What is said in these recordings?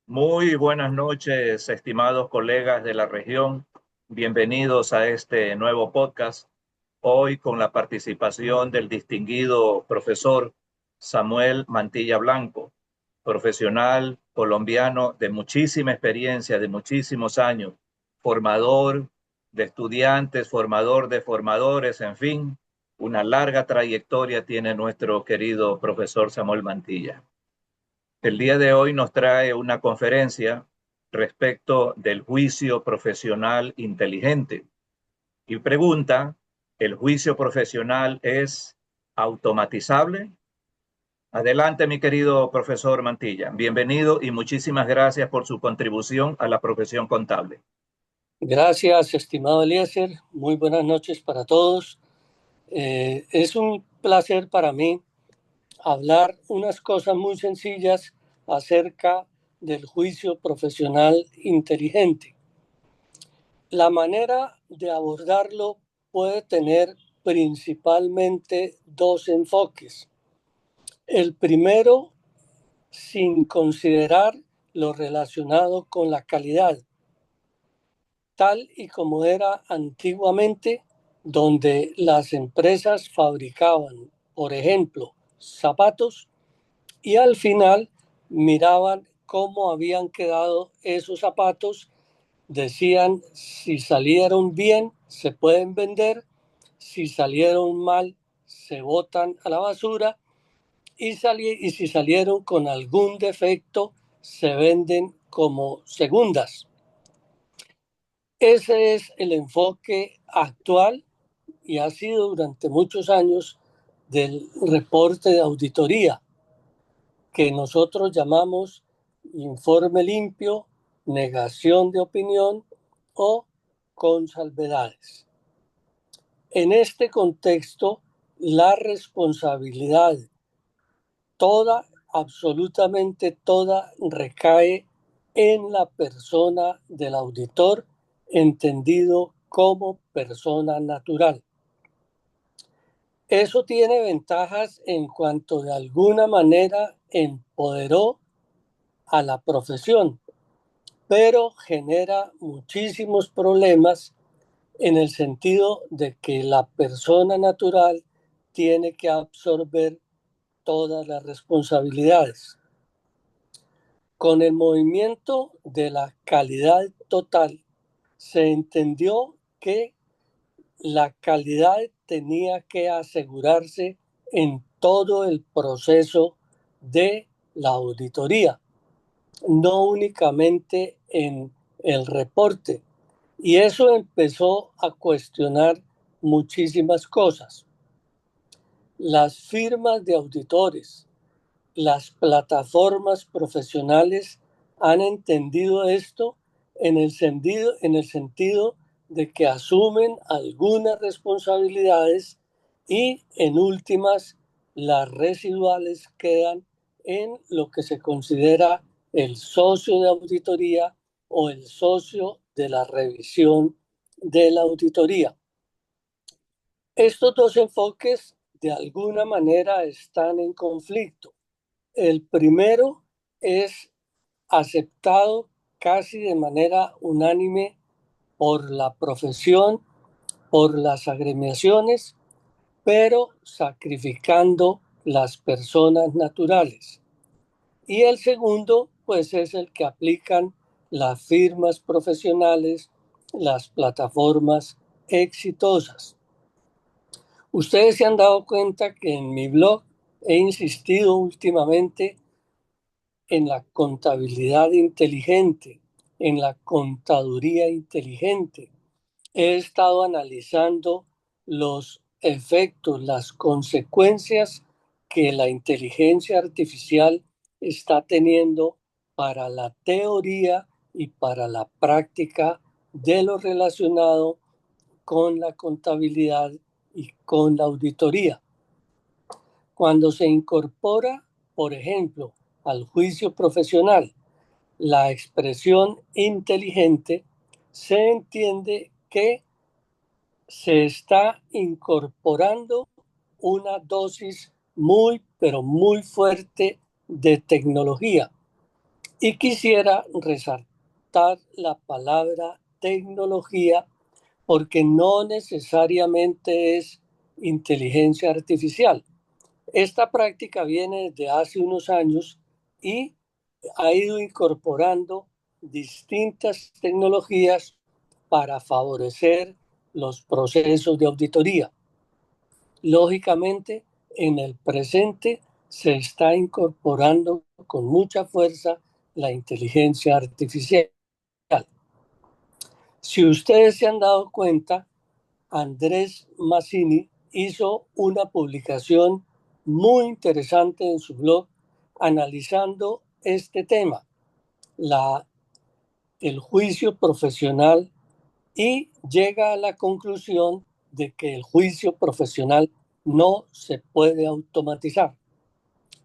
Muy buenas noches, estimados colegas de la región. Bienvenidos a este nuevo podcast. Hoy con la participación del distinguido profesor Samuel Mantilla Blanco, profesional colombiano de muchísima experiencia, de muchísimos años, formador de estudiantes, formador de formadores, en fin, una larga trayectoria tiene nuestro querido profesor Samuel Mantilla. El día de hoy nos trae una conferencia respecto del juicio profesional inteligente y pregunta, ¿el juicio profesional es automatizable? Adelante, mi querido profesor Mantilla. Bienvenido y muchísimas gracias por su contribución a la profesión contable. Gracias, estimado Eliezer. Muy buenas noches para todos. Es un placer para mí hablar unas cosas muy sencillas acerca del juicio profesional inteligente. La manera de abordarlo puede tener principalmente dos enfoques. El primero, sin considerar lo relacionado con la calidad, tal y como era antiguamente, donde las empresas fabricaban, por ejemplo, zapatos y al final miraban cómo habían quedado esos zapatos, decían si salieron bien se pueden vender, si salieron mal se botan a la basura y si salieron con algún defecto se venden como segundas. Ese es el enfoque actual y ha sido durante muchos años del reporte de auditoría, que nosotros llamamos informe limpio, negación de opinión o con salvedades. En este contexto, la responsabilidad, toda, absolutamente toda, recae en la persona del auditor, entendido como persona natural. Eso tiene ventajas en cuanto de alguna manera empoderó a la profesión, pero genera muchísimos problemas en el sentido de que la persona natural tiene que absorber todas las responsabilidades. Con el movimiento de la calidad total, se entendió que la calidad tenía que asegurarse en todo el proceso de la auditoría, no únicamente en el reporte. Y eso empezó a cuestionar muchísimas cosas. Las firmas de auditores, las plataformas profesionales han entendido esto en el sentido de que asumen algunas responsabilidades y en últimas las residuales quedan en lo que se considera el socio de auditoría o el socio de la revisión de la auditoría. Estos dos enfoques de alguna manera están en conflicto. El primero es aceptado casi de manera unánime por la profesión, por las agremiaciones, pero sacrificando las personas naturales. Y el segundo, pues es el que aplican las firmas profesionales, las plataformas exitosas. Ustedes se han dado cuenta que en mi blog he insistido últimamente en la contabilidad inteligente, en la contaduría inteligente. He estado analizando los efectos, las consecuencias que la inteligencia artificial está teniendo para la teoría y para la práctica de lo relacionado con la contabilidad y con la auditoría. Cuando se incorpora, por ejemplo, al juicio profesional la expresión inteligente, se entiende que se está incorporando una dosis muy, pero muy fuerte de tecnología. Y quisiera resaltar la palabra tecnología porque no necesariamente es inteligencia artificial. Esta práctica viene desde hace unos años y ha ido incorporando distintas tecnologías para favorecer los procesos de auditoría. Lógicamente, en el presente se está incorporando con mucha fuerza la inteligencia artificial. Si ustedes se han dado cuenta, Andrés Mazzini hizo una publicación muy interesante en su blog analizando este tema, el juicio profesional, y llega a la conclusión de que el juicio profesional no se puede automatizar,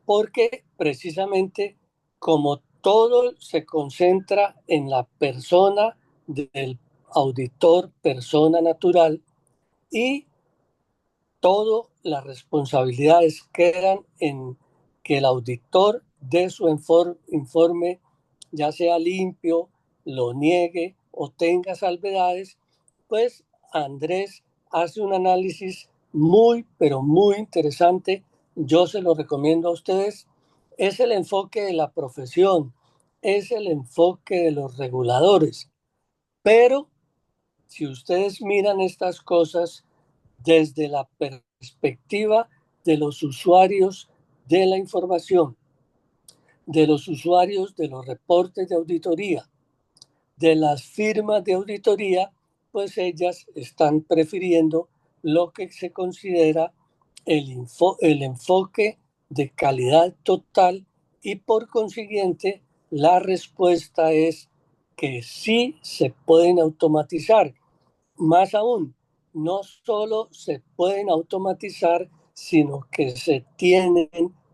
porque precisamente como todo se concentra en la persona del auditor, persona natural, y todas las responsabilidades quedan en que el auditor dé su informe, ya sea limpio, lo niegue o tenga salvedades, pues Andrés hace un análisis muy, pero muy interesante. Yo se lo recomiendo a ustedes. Es el enfoque de la profesión, es el enfoque de los reguladores. Pero si ustedes miran estas cosas desde la perspectiva de los usuarios de la información, de los usuarios de los reportes de auditoría, de las firmas de auditoría, pues ellas están prefiriendo lo que se considera el enfoque de calidad total y por consiguiente la respuesta es que sí se pueden automatizar. Más aún, no solo se pueden automatizar, sino que se tienen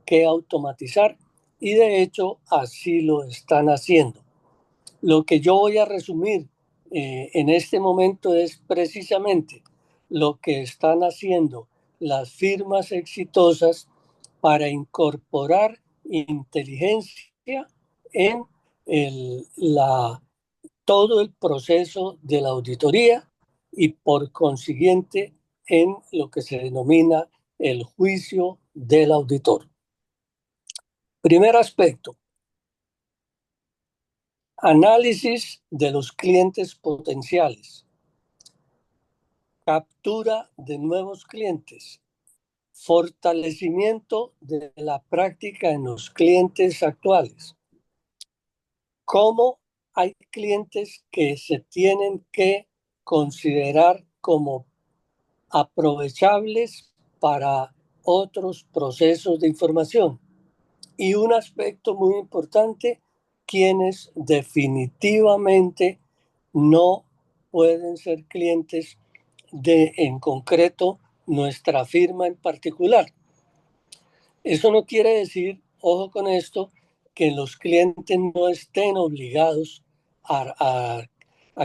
que automatizar y de hecho así lo están haciendo. Lo que yo voy a resumir en este momento es precisamente lo que están haciendo las firmas exitosas para incorporar inteligencia en todo el proceso de la auditoría y por consiguiente en lo que se denomina el juicio del auditor. Primer aspecto, análisis de los clientes potenciales, captura de nuevos clientes, fortalecimiento de la práctica en los clientes actuales. ¿Cómo hay clientes que se tienen que considerar como aprovechables para otros procesos de información? Y un aspecto muy importante, quienes definitivamente no pueden ser clientes de, en concreto, nuestra firma en particular. Eso no quiere decir, ojo con esto, que los clientes no estén obligados a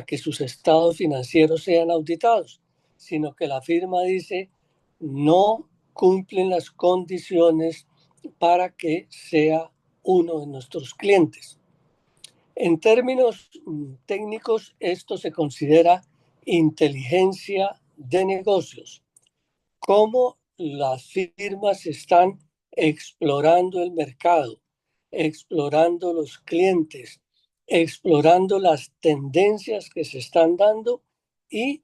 que sus estados financieros sean auditados, sino que la firma dice no cumplen las condiciones para que sea uno de nuestros clientes. En términos técnicos, esto se considera inteligencia de negocios. Cómo las firmas están explorando el mercado, explorando los clientes, explorando las tendencias que se están dando y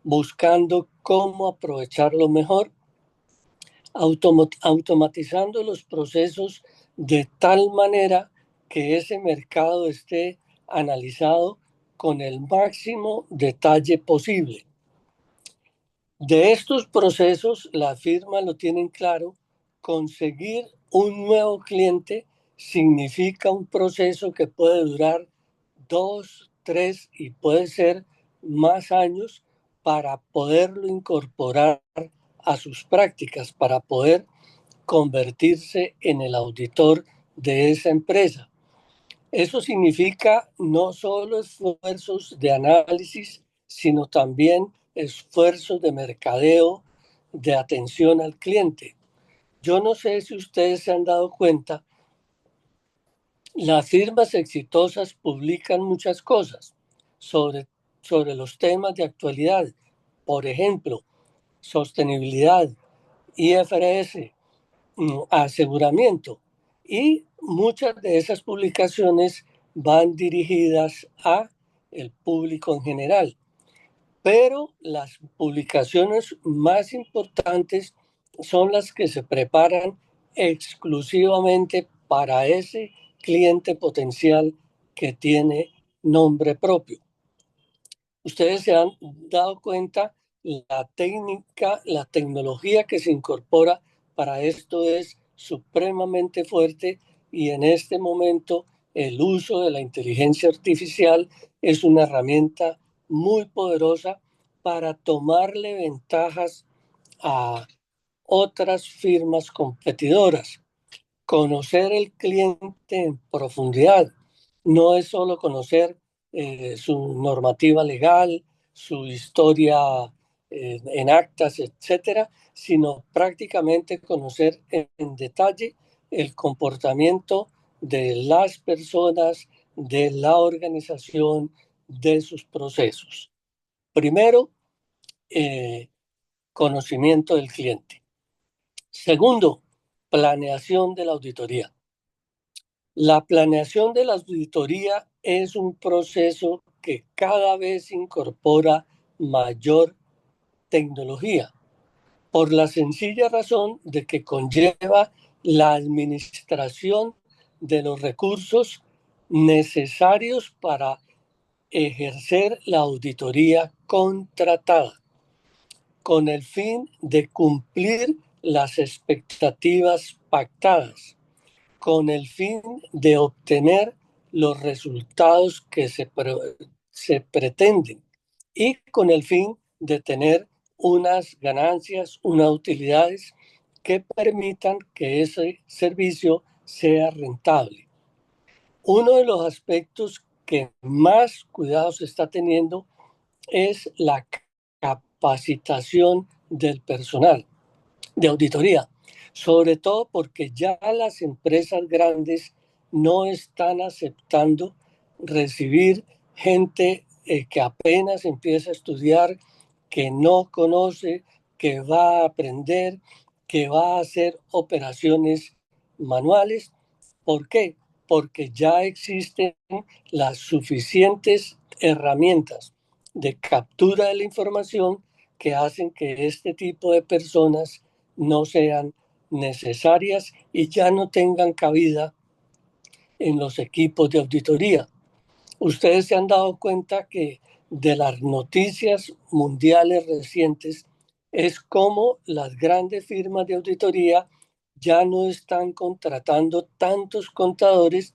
buscando cómo aprovecharlo mejor, automatizando los procesos de tal manera que ese mercado esté analizado con el máximo detalle posible. De estos procesos, la firma lo tienen claro, conseguir un nuevo cliente significa un proceso que puede durar 2, 3 y puede ser más años para poderlo incorporar a sus prácticas, para poder convertirse en el auditor de esa empresa. Eso significa no solo esfuerzos de análisis, sino también esfuerzos de mercadeo, de atención al cliente. Yo no sé si ustedes se han dado cuenta, Las firmas exitosas publican muchas cosas sobre, sobre los temas de actualidad. Por ejemplo, sostenibilidad, IFRS, aseguramiento. Y muchas de esas publicaciones van dirigidas a el público en general. Pero las publicaciones más importantes son las que se preparan exclusivamente para ese cliente potencial que tiene nombre propio. Ustedes se han dado cuenta, la técnica, la tecnología que se incorpora para esto es supremamente fuerte y en este momento el uso de la inteligencia artificial es una herramienta muy poderosa para tomarle ventajas a otras firmas competidoras. Conocer el cliente en profundidad no es solo conocer su normativa legal, su historia en actas, etcétera, sino prácticamente conocer en detalle el comportamiento de las personas, de la organización, de sus procesos. Primero, conocimiento del cliente. Segundo, planeación de la auditoría. La planeación de la auditoría es un proceso que cada vez incorpora mayor tecnología, por la sencilla razón de que conlleva la administración de los recursos necesarios para ejercer la auditoría contratada, con el fin de cumplir las expectativas pactadas, con el fin de obtener los resultados que se pretenden y con el fin de tener unas ganancias, unas utilidades que permitan que ese servicio sea rentable. Uno de los aspectos que más cuidado se está teniendo es la capacitación del personal de auditoría, sobre todo porque ya las empresas grandes no están aceptando recibir gente que apenas empieza a estudiar, que no conoce, que va a aprender, que va a hacer operaciones manuales. ¿Por qué? Porque ya existen las suficientes herramientas de captura de la información que hacen que este tipo de personas no sean necesarias y ya no tengan cabida en los equipos de auditoría. Ustedes se han dado cuenta que de las noticias mundiales recientes es como las grandes firmas de auditoría ya no están contratando tantos contadores,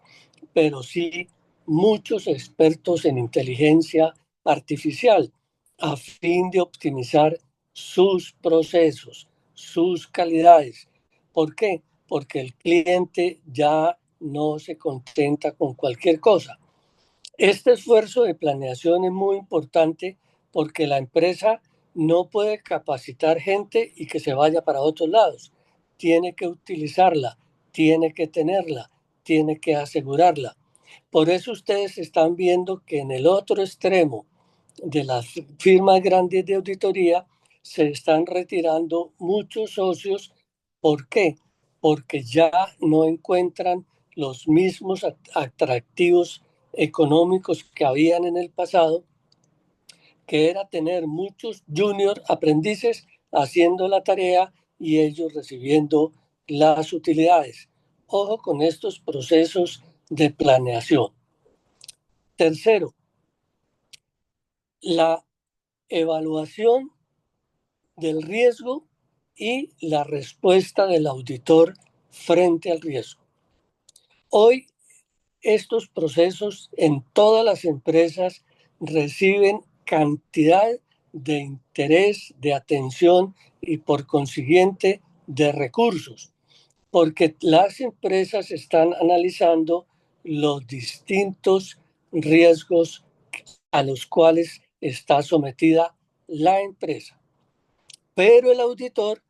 pero sí muchos expertos en inteligencia artificial a fin de optimizar sus procesos, sus calidades. ¿Por qué? Porque el cliente ya no se contenta con cualquier cosa. Este esfuerzo de planeación es muy importante porque la empresa no puede capacitar gente y que se vaya para otros lados. Tiene que utilizarla, tiene que tenerla, tiene que asegurarla. Por eso ustedes están viendo que en el otro extremo de las firmas grandes de auditoría se están retirando muchos socios. ¿Por qué? Porque ya no encuentran los mismos atractivos económicos que habían en el pasado, que era tener muchos junior aprendices haciendo la tarea y ellos recibiendo las utilidades. Ojo con estos procesos de planeación. Tercero, la evaluación del riesgo y la respuesta del auditor frente al riesgo. Hoy estos procesos en todas las empresas reciben cantidad de interés, de atención y por consiguiente de recursos, porque las empresas están analizando los distintos riesgos a los cuales está sometida la empresa. Pero el auditor,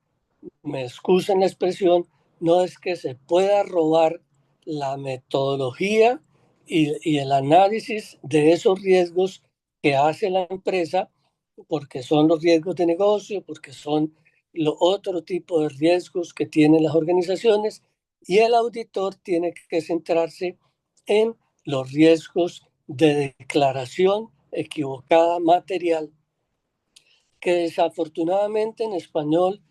me excusan la expresión, no es que se pueda robar la metodología y el análisis de esos riesgos que hace la empresa, porque son los riesgos de negocio, porque son otro tipo de riesgos que tienen las organizaciones, y el auditor tiene que centrarse en los riesgos de declaración equivocada material, que desafortunadamente en español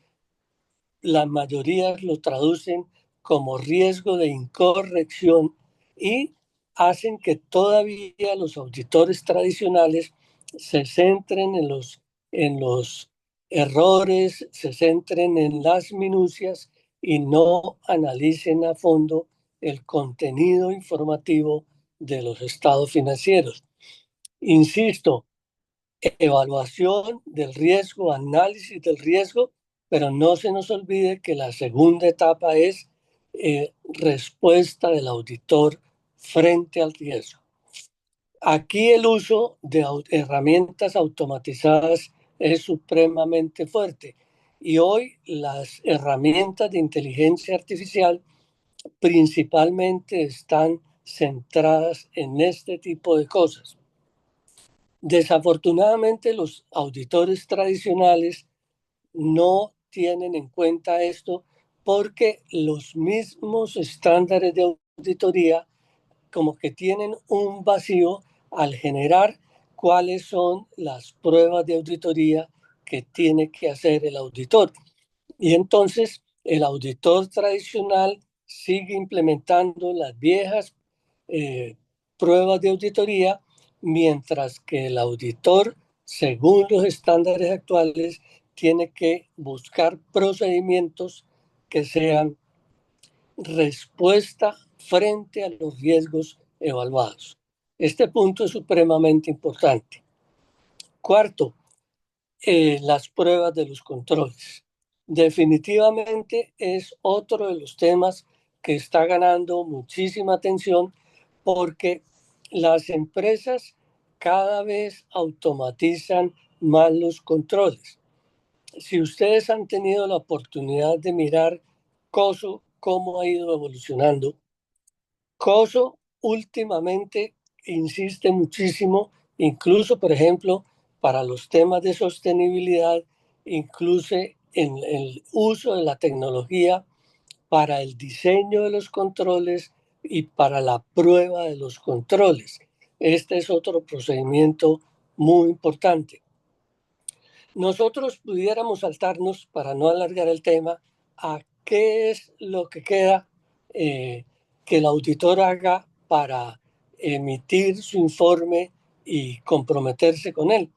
la mayoría lo traducen como riesgo de incorrección y hacen que todavía los auditores tradicionales se centren en los errores, se centren en las minucias y no analicen a fondo el contenido informativo de los estados financieros. Insisto, evaluación del riesgo, análisis del riesgo, pero no se nos olvide que la segunda etapa es respuesta del auditor frente al riesgo. Aquí el uso de herramientas automatizadas es supremamente fuerte y hoy las herramientas de inteligencia artificial principalmente están centradas en este tipo de cosas. Desafortunadamente, los auditores tradicionales no tienen en cuenta esto porque los mismos estándares de auditoría como que tienen un vacío al generar cuáles son las pruebas de auditoría que tiene que hacer el auditor. Y entonces el auditor tradicional sigue implementando las viejas pruebas de auditoría, mientras que el auditor, según los estándares actuales, tiene que buscar procedimientos que sean respuesta frente a los riesgos evaluados. Este punto es supremamente importante. Cuarto, las pruebas de los controles. Definitivamente es otro de los temas que está ganando muchísima atención porque las empresas cada vez automatizan más los controles. Si ustedes han tenido la oportunidad de mirar COSO, cómo ha ido evolucionando, COSO últimamente insiste muchísimo, incluso, por ejemplo, para los temas de sostenibilidad, incluso en el uso de la tecnología para el diseño de los controles y para la prueba de los controles. Este es otro procedimiento muy importante. Nosotros pudiéramos saltarnos, para no alargar el tema, a qué es lo que queda que el auditor haga para emitir su informe y comprometerse con él.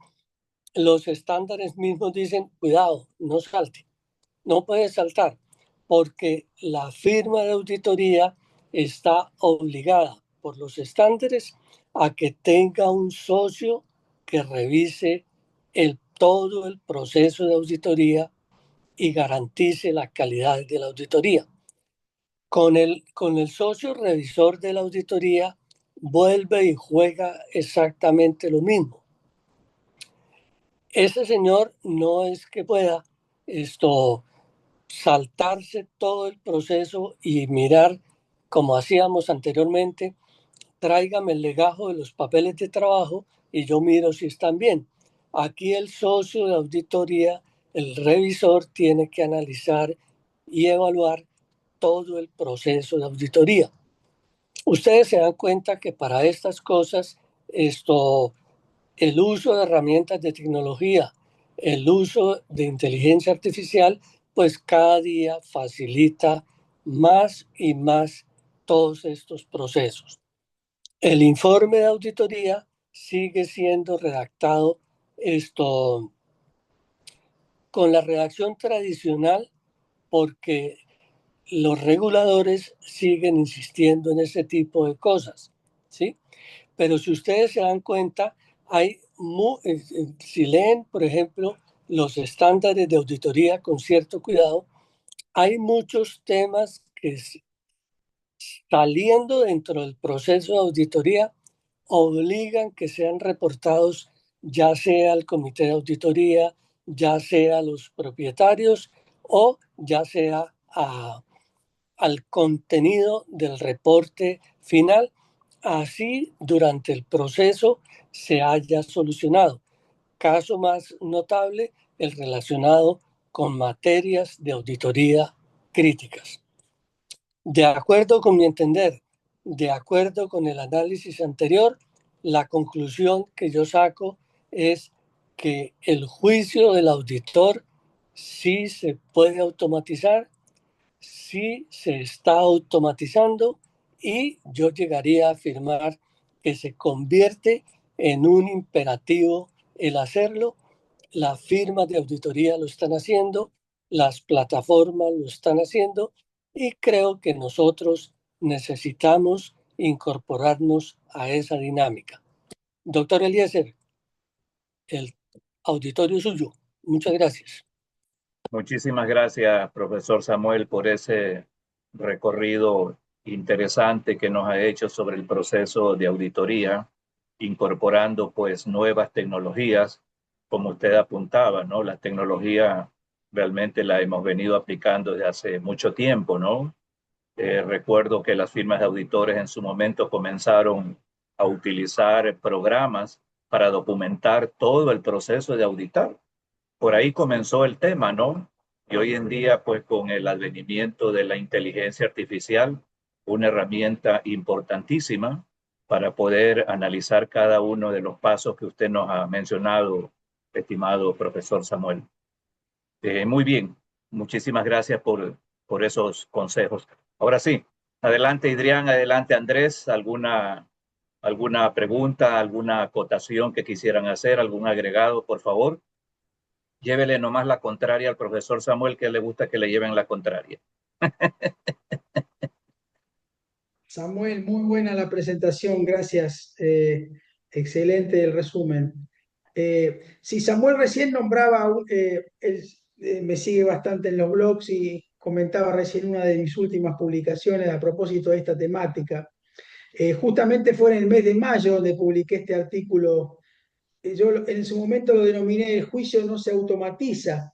Los estándares mismos dicen, cuidado, no salte, no puede saltar, porque la firma de auditoría está obligada por los estándares a que tenga un socio que revise todo el proceso de auditoría y garantice la calidad de la auditoría. Con el socio revisor de la auditoría vuelve y juega exactamente lo mismo. Ese señor no es que pueda saltarse todo el proceso y mirar como hacíamos anteriormente, tráigame el legajo de los papeles de trabajo y yo miro si están bien. Aquí el socio de auditoría, el revisor, tiene que analizar y evaluar todo el proceso de auditoría. Ustedes se dan cuenta que para estas cosas, el uso de herramientas de tecnología, el uso de inteligencia artificial, pues cada día facilita más y más todos estos procesos. El informe de auditoría sigue siendo redactado con la redacción tradicional porque los reguladores siguen insistiendo en ese tipo de cosas, ¿sí? Pero si ustedes se dan cuenta, si leen, por ejemplo, los estándares de auditoría con cierto cuidado, hay muchos temas que saliendo dentro del proceso de auditoría obligan que sean reportados ya sea al comité de auditoría, ya sea a los propietarios o ya sea al contenido del reporte final, así durante el proceso se haya solucionado. Caso más notable, el relacionado con materias de auditoría críticas. De acuerdo con mi entender, de acuerdo con el análisis anterior, la conclusión que yo saco es que el juicio del auditor sí se puede automatizar, sí se está automatizando y yo llegaría a afirmar que se convierte en un imperativo el hacerlo. Las firmas de auditoría lo están haciendo, las plataformas lo están haciendo y creo que nosotros necesitamos incorporarnos a esa dinámica. Doctor Eliezer, el auditorio suyo. Muchas gracias. Muchísimas gracias, profesor Samuel, por ese recorrido interesante que nos ha hecho sobre el proceso de auditoría, incorporando pues nuevas tecnologías, como usted apuntaba, ¿no? La tecnología realmente la hemos venido aplicando desde hace mucho tiempo, ¿no? Recuerdo que las firmas de auditores en su momento comenzaron a utilizar programas para documentar todo el proceso de auditar. Por ahí comenzó el tema, ¿no? Y hoy en día, pues con el advenimiento de la inteligencia artificial, una herramienta importantísima para poder analizar cada uno de los pasos que usted nos ha mencionado, estimado profesor Samuel. Muy bien, muchísimas gracias por esos consejos. Ahora sí, adelante Adrián, adelante Andrés, alguna pregunta, alguna acotación que quisieran hacer, algún agregado, por favor. Llévele nomás la contraria al profesor Samuel, que le gusta que le lleven la contraria. Samuel, muy buena la presentación, gracias. Excelente el resumen. Sí, Samuel recién nombraba, él me sigue bastante en los blogs y comentaba recién una de mis últimas publicaciones a propósito de esta temática. Justamente fue en el mes de mayo donde publiqué este artículo. Yo en su momento lo denominé "El juicio no se automatiza".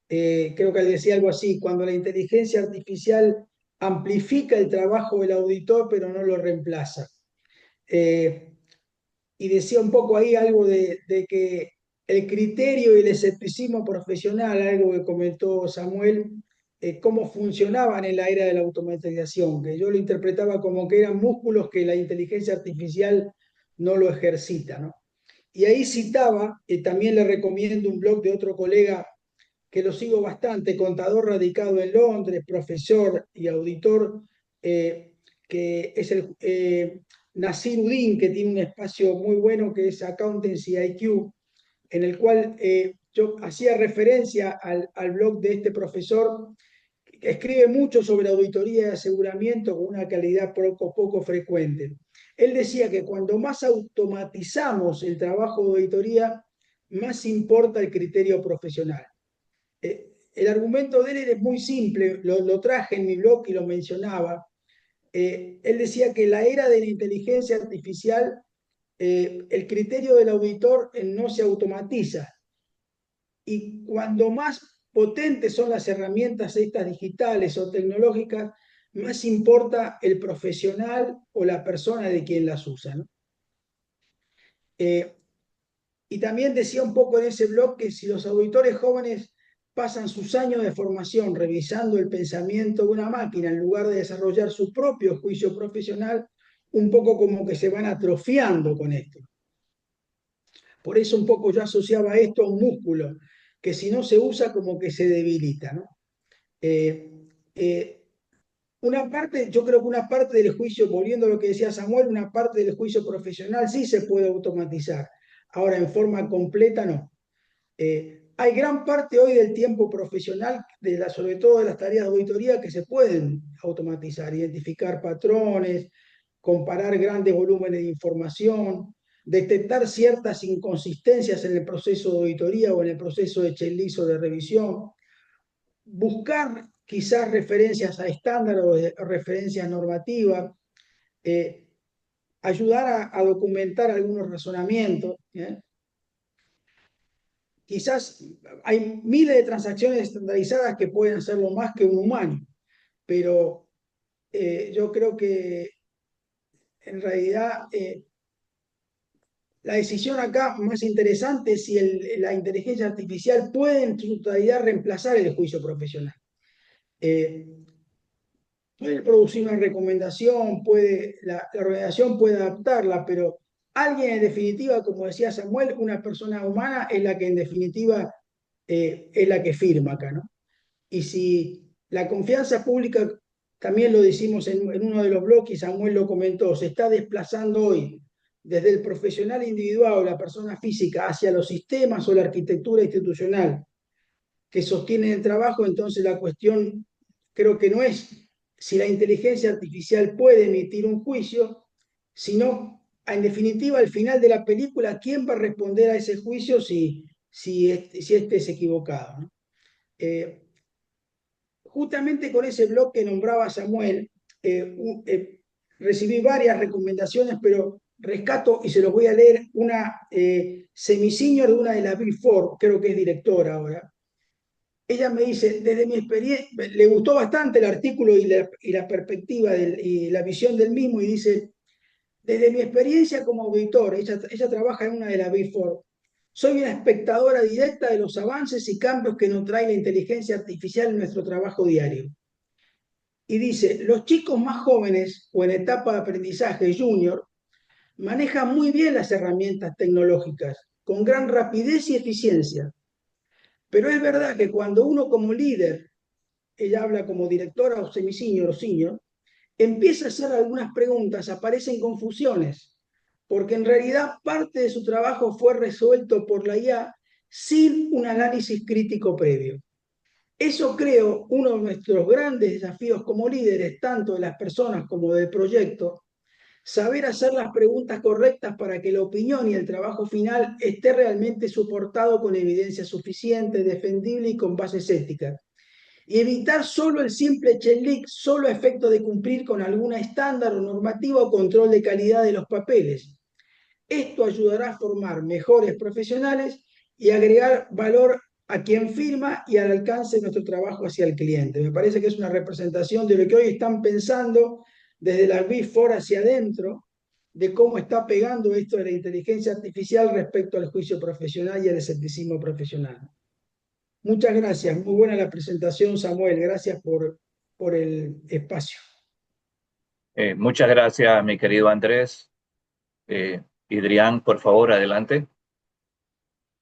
Creo que él decía algo así: cuando la inteligencia artificial amplifica el trabajo del auditor, pero no lo reemplaza. Eh, y decía un poco ahí algo de que el criterio y el escepticismo profesional, algo que comentó Samuel, cómo funcionaban en la era de la automatización, que yo lo interpretaba como que eran músculos que la inteligencia artificial no lo ejercita, ¿no? Y ahí citaba, también le recomiendo un blog de otro colega que lo sigo bastante, contador radicado en Londres, profesor y auditor, que es el Nasir Udin, que tiene un espacio muy bueno que es Accountancy IQ, en el cual yo hacía referencia al blog de este profesor, que escribe mucho sobre auditoría y aseguramiento con una calidad poco frecuente. Él decía que cuando más automatizamos el trabajo de auditoría, más importa el criterio profesional. El argumento de él es muy simple, lo traje en mi blog y lo mencionaba. Él decía que la era de la inteligencia artificial, el criterio del auditor no se automatiza. Y cuando más potentes son las herramientas estas digitales o tecnológicas, más importa el profesional o la persona de quien las usa, ¿no? Y también decía un poco en ese blog que si los auditores jóvenes pasan sus años de formación revisando el pensamiento de una máquina en lugar de desarrollar su propio juicio profesional, un poco como que se van atrofiando con esto. Por eso un poco yo asociaba esto a un músculo, que si no se usa como que se debilita, ¿no? Eh, eh, una parte, yo creo que una parte del juicio, volviendo a lo que decía Samuel, una parte del juicio profesional sí se puede automatizar. Ahora, en forma completa no. Hay gran parte hoy del tiempo profesional, sobre todo de las tareas de auditoría, que se pueden automatizar, identificar patrones, comparar grandes volúmenes de información, detectar ciertas inconsistencias en el proceso de auditoría o en el proceso de checklist o de revisión, buscar quizás referencias a estándares o referencias normativas, eh, ayudar a documentar algunos razonamientos, ¿eh? Quizás hay miles de transacciones estandarizadas que pueden hacerlo más que un humano. pero yo creo que en realidad la decisión acá más interesante es si la inteligencia artificial puede en su totalidad reemplazar el juicio profesional. Eh, Puede producir una recomendación, la organización puede adaptarla, pero alguien en definitiva, como decía Samuel, una persona humana es la que en definitiva es la que firma acá, ¿no? Y si la confianza pública, también lo decimos en uno de los bloques, Samuel lo comentó, se está desplazando hoy desde el profesional individual o la persona física hacia los sistemas o la arquitectura institucional que sostienen el trabajo, entonces la cuestión creo que no es si la inteligencia artificial puede emitir un juicio, sino, en definitiva, al final de la película, ¿quién va a responder a ese juicio si este es equivocado, ¿no? Justamente con ese blog que nombraba Samuel, recibí varias recomendaciones, pero rescato y se los voy a leer una semi-senior de una de las Big Four, creo que es directora ahora. Ella me dice, desde mi experiencia, le gustó bastante el artículo y la perspectiva y la visión del mismo, y dice, desde mi experiencia como auditor, ella trabaja en una de las Big Four, soy una espectadora directa de los avances y cambios que nos trae la inteligencia artificial en nuestro trabajo diario. Y dice, los chicos más jóvenes o en etapa de aprendizaje junior manejan muy bien las herramientas tecnológicas, con gran rapidez y eficiencia. Pero es verdad que cuando uno como líder, ella habla como directora o semi-senior o senior, empieza a hacer algunas preguntas, aparecen confusiones, porque en realidad parte de su trabajo fue resuelto por la IA sin un análisis crítico previo. Eso creo uno de nuestros grandes desafíos como líderes, tanto de las personas como del proyecto, saber hacer las preguntas correctas para que la opinión y el trabajo final esté realmente soportado con evidencia suficiente, defendible y con bases éticas. Y evitar solo el simple check-list, solo a efecto de cumplir con alguna estándar o normativa o control de calidad de los papeles. Esto ayudará a formar mejores profesionales y agregar valor a quien firma y al alcance de nuestro trabajo hacia el cliente. Me parece que es una representación de lo que hoy están pensando desde la Big Four hacia adentro, de cómo está pegando esto de la inteligencia artificial respecto al juicio profesional y al escepticismo profesional. Muchas gracias, muy buena la presentación, Samuel, gracias por el espacio. Muchas gracias, mi querido Andrés. Idrián, por favor, adelante.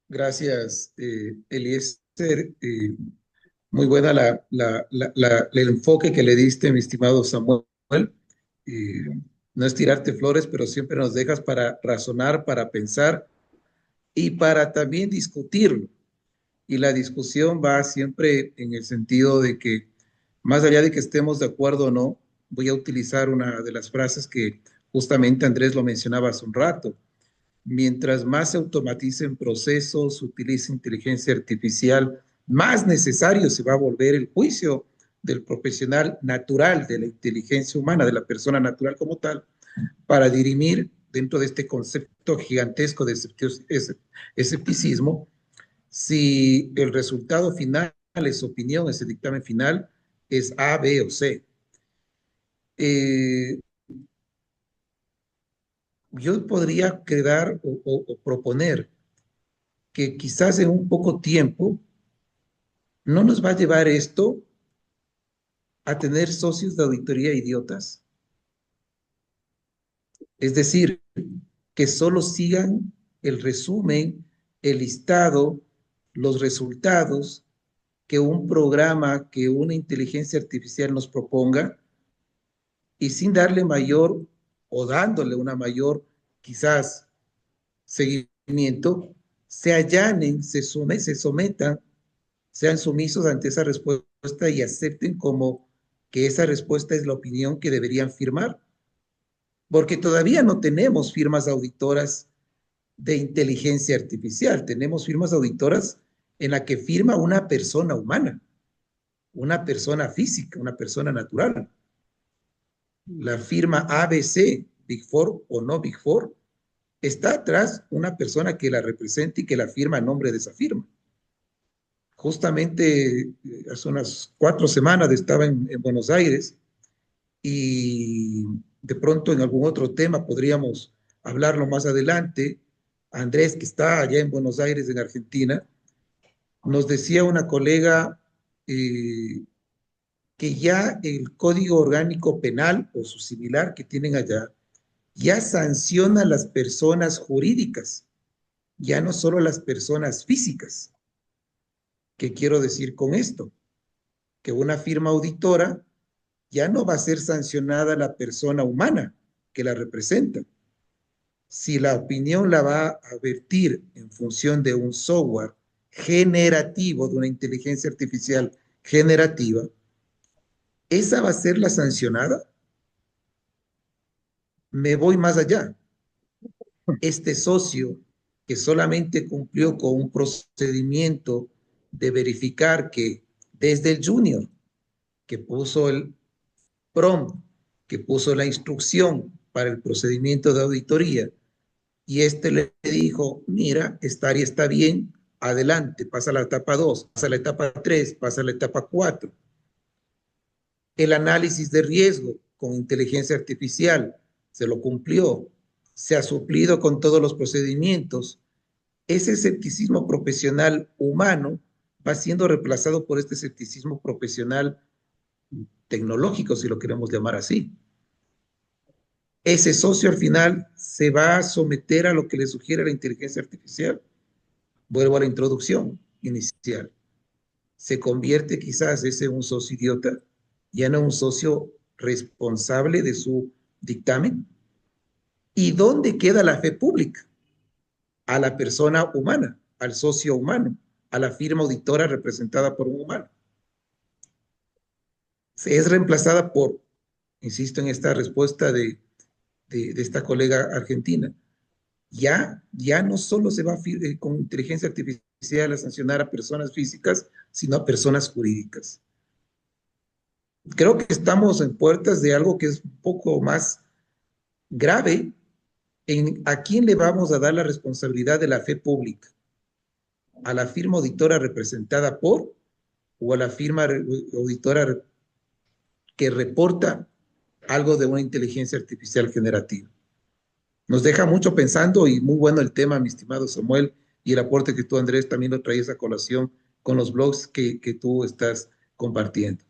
Gracias, Eliezer. Muy buena el enfoque que le diste, mi estimado Samuel. Eh, no es tirarte flores, pero siempre nos dejas para razonar, para pensar y para también discutirlo. Y la discusión va siempre en el sentido de que, más allá de que estemos de acuerdo o no, voy a utilizar una de las frases que justamente Andrés lo mencionaba hace un rato. Mientras más se automaticen procesos, se utilice inteligencia artificial, más necesario se va a volver el juicio del profesional natural, de la inteligencia humana, de la persona natural como tal, para dirimir dentro de este concepto gigantesco de escepticismo si el resultado final, esa opinión, ese dictamen final, es A, B o C. Yo podría quedar o proponer que quizás en un poco tiempo no nos va a llevar esto a tener socios de auditoría idiotas. Es decir, que solo sigan el resumen, el listado, los resultados que un programa, que una inteligencia artificial nos proponga y sin darle mayor o dándole una mayor, quizás, seguimiento, se allanen, se sometan, sean sumisos ante esa respuesta y acepten como que esa respuesta es la opinión que deberían firmar. Porque todavía no tenemos firmas auditoras de inteligencia artificial, tenemos firmas auditoras en la que firma una persona humana, una persona física, una persona natural. La firma ABC, Big Four o no Big Four, está atrás una persona que la representa y que la firma a nombre de esa firma. justamente hace unas 4 semanas estaba en Buenos Aires y de pronto en algún otro tema podríamos hablarlo más adelante. Andrés, que está allá en Buenos Aires, en Argentina, nos decía una colega que ya el Código Orgánico Penal o su similar que tienen allá ya sanciona a las personas jurídicas, ya no solo a las personas físicas. ¿Qué quiero decir con esto? Que una firma auditora ya no va a ser sancionada la persona humana que la representa. Si la opinión la va a vertir en función de un software generativo, de una inteligencia artificial generativa, ¿esa va a ser la sancionada? Me voy más allá. Este socio que solamente cumplió con un procedimiento de verificar que desde el junior, que puso el prompt, que puso la instrucción para el procedimiento de auditoría, y este le dijo, mira, esta área está bien, adelante, pasa a la etapa 2, pasa a la etapa 3, pasa a la etapa 4. El análisis de riesgo con inteligencia artificial se lo cumplió, se ha suplido con todos los procedimientos. Ese escepticismo profesional humano va siendo reemplazado por este escepticismo profesional tecnológico, si lo queremos llamar así. Ese socio al final se va a someter a lo que le sugiere la inteligencia artificial. Vuelvo a la introducción inicial. Se convierte quizás ese un socio idiota, ya no un socio responsable de su dictamen. ¿Y dónde queda la fe pública? A la persona humana, al socio humano, a la firma auditora representada por un humano. Se es reemplazada por, insisto en esta respuesta de esta colega argentina, ya no solo se va con inteligencia artificial a sancionar a personas físicas, sino a personas jurídicas. Creo que estamos en puertas de algo que es un poco más grave. ¿A quién le vamos a dar la responsabilidad de la fe pública? ¿A la firma auditora representada por o a la firma auditora que reporta algo de una inteligencia artificial generativa? Nos deja mucho pensando y muy bueno el tema, mi estimado Samuel, y el aporte que tú, Andrés, también lo traías a colación con los blogs que tú estás compartiendo.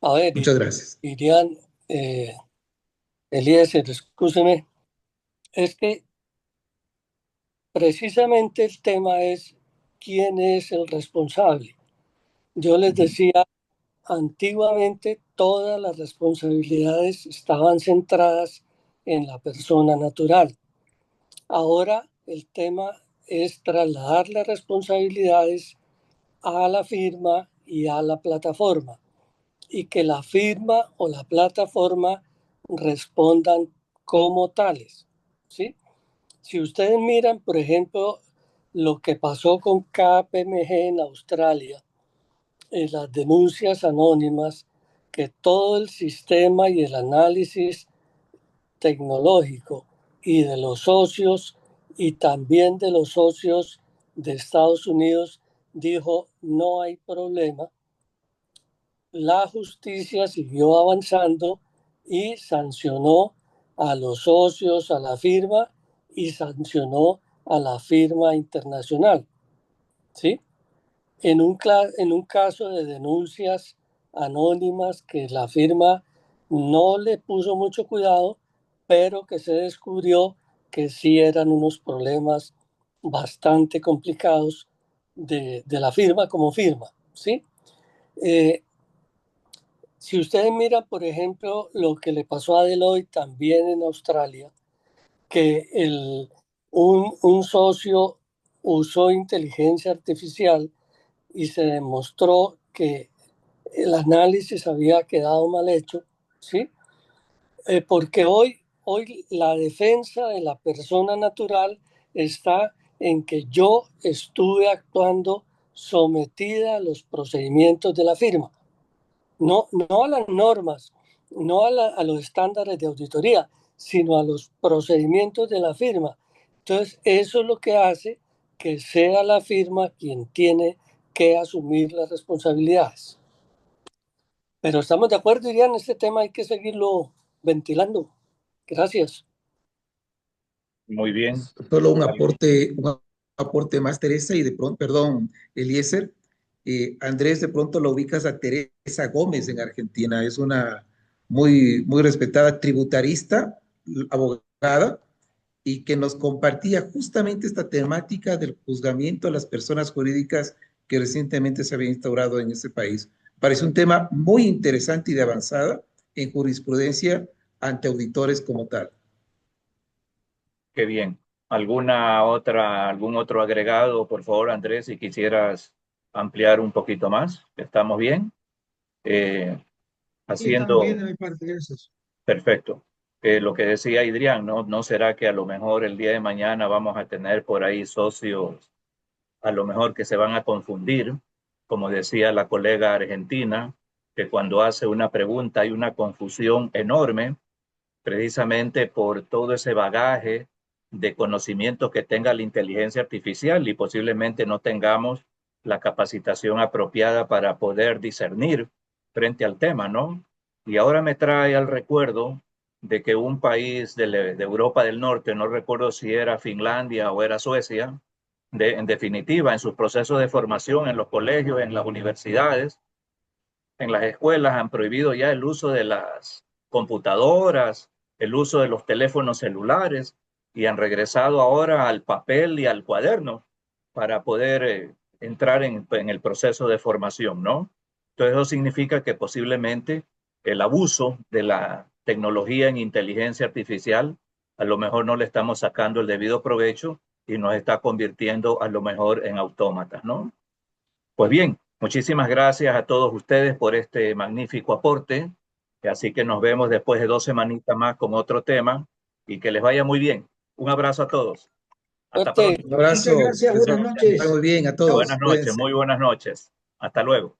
A ver, Muchas gracias. Irian, Eliezer, escúcheme, es que precisamente el tema es quién es el responsable. Yo les decía, antiguamente todas las responsabilidades estaban centradas en la persona natural. Ahora el tema es trasladar las responsabilidades a la firma y a la plataforma, y que la firma o la plataforma respondan como tales, ¿sí? Si ustedes miran, por ejemplo, lo que pasó con KPMG en Australia, en las denuncias anónimas, que todo el sistema y el análisis tecnológico y de los socios y también de los socios de Estados Unidos dijo no hay problema, la justicia siguió avanzando y sancionó a los socios, a la firma y sancionó a la firma internacional, ¿sí? En un caso de denuncias anónimas que la firma no le puso mucho cuidado, pero que se descubrió que sí eran unos problemas bastante complicados de la firma como firma, ¿sí? Eh, si ustedes miran, por ejemplo, lo que le pasó a Deloitte también en Australia, que un socio usó inteligencia artificial y se demostró que el análisis había quedado mal hecho, ¿sí? Porque hoy la defensa de la persona natural está en que yo estuve actuando sometida a los procedimientos de la firma, no a las normas, no a los estándares de auditoría, sino a los procedimientos de la firma. Entonces, eso es lo que hace que sea la firma quien tiene que asumir las responsabilidades. Pero estamos de acuerdo, Irian, este tema hay que seguirlo ventilando. Gracias. Muy bien. Solo un aporte más, Teresa, y de pronto, perdón, Eliezer. Andrés, de pronto lo ubicas a Teresa Gómez en Argentina, es una muy respetada tributarista, abogada, y que nos compartía justamente esta temática del juzgamiento a las personas jurídicas que recientemente se había instaurado en ese país. Parece un tema muy interesante y de avanzada en jurisprudencia ante auditores como tal. Qué bien. ¿Algún otro agregado, por favor, Andrés, si quisieras ampliar un poquito más? ¿Estamos bien? Eh, Sí, estamos bien haciendo, de mi parte, gracias. perfecto. Lo que decía Idrián, ¿no será que a lo mejor el día de mañana vamos a tener por ahí socios, a lo mejor que se van a confundir, como decía la colega argentina, que cuando hace una pregunta hay una confusión enorme, precisamente por todo ese bagaje de conocimiento que tenga la inteligencia artificial y posiblemente no tengamos la capacitación apropiada para poder discernir frente al tema, ¿no? Y ahora me trae al recuerdo de que un país de Europa del Norte, no recuerdo si era Finlandia o era Suecia, en definitiva, en sus procesos de formación en los colegios, en las universidades, en las escuelas han prohibido ya el uso de las computadoras, el uso de los teléfonos celulares y han regresado ahora al papel y al cuaderno para poder entrar en el proceso de formación, ¿no? Entonces eso significa que posiblemente el abuso de la tecnología en inteligencia artificial a lo mejor no le estamos sacando el debido provecho y nos está convirtiendo a lo mejor en autómatas, ¿no? Pues bien, muchísimas gracias a todos ustedes por este magnífico aporte. Así que nos vemos después de 2 semanitas más con otro tema y que les vaya muy bien. Un abrazo a todos. Hasta Suerte. pronto. Un Muchas abrazo, gracias, que se buenas vaya noches. muy bien a Chao. Buenas todos, noches, cuídense. muy buenas noches. Hasta luego.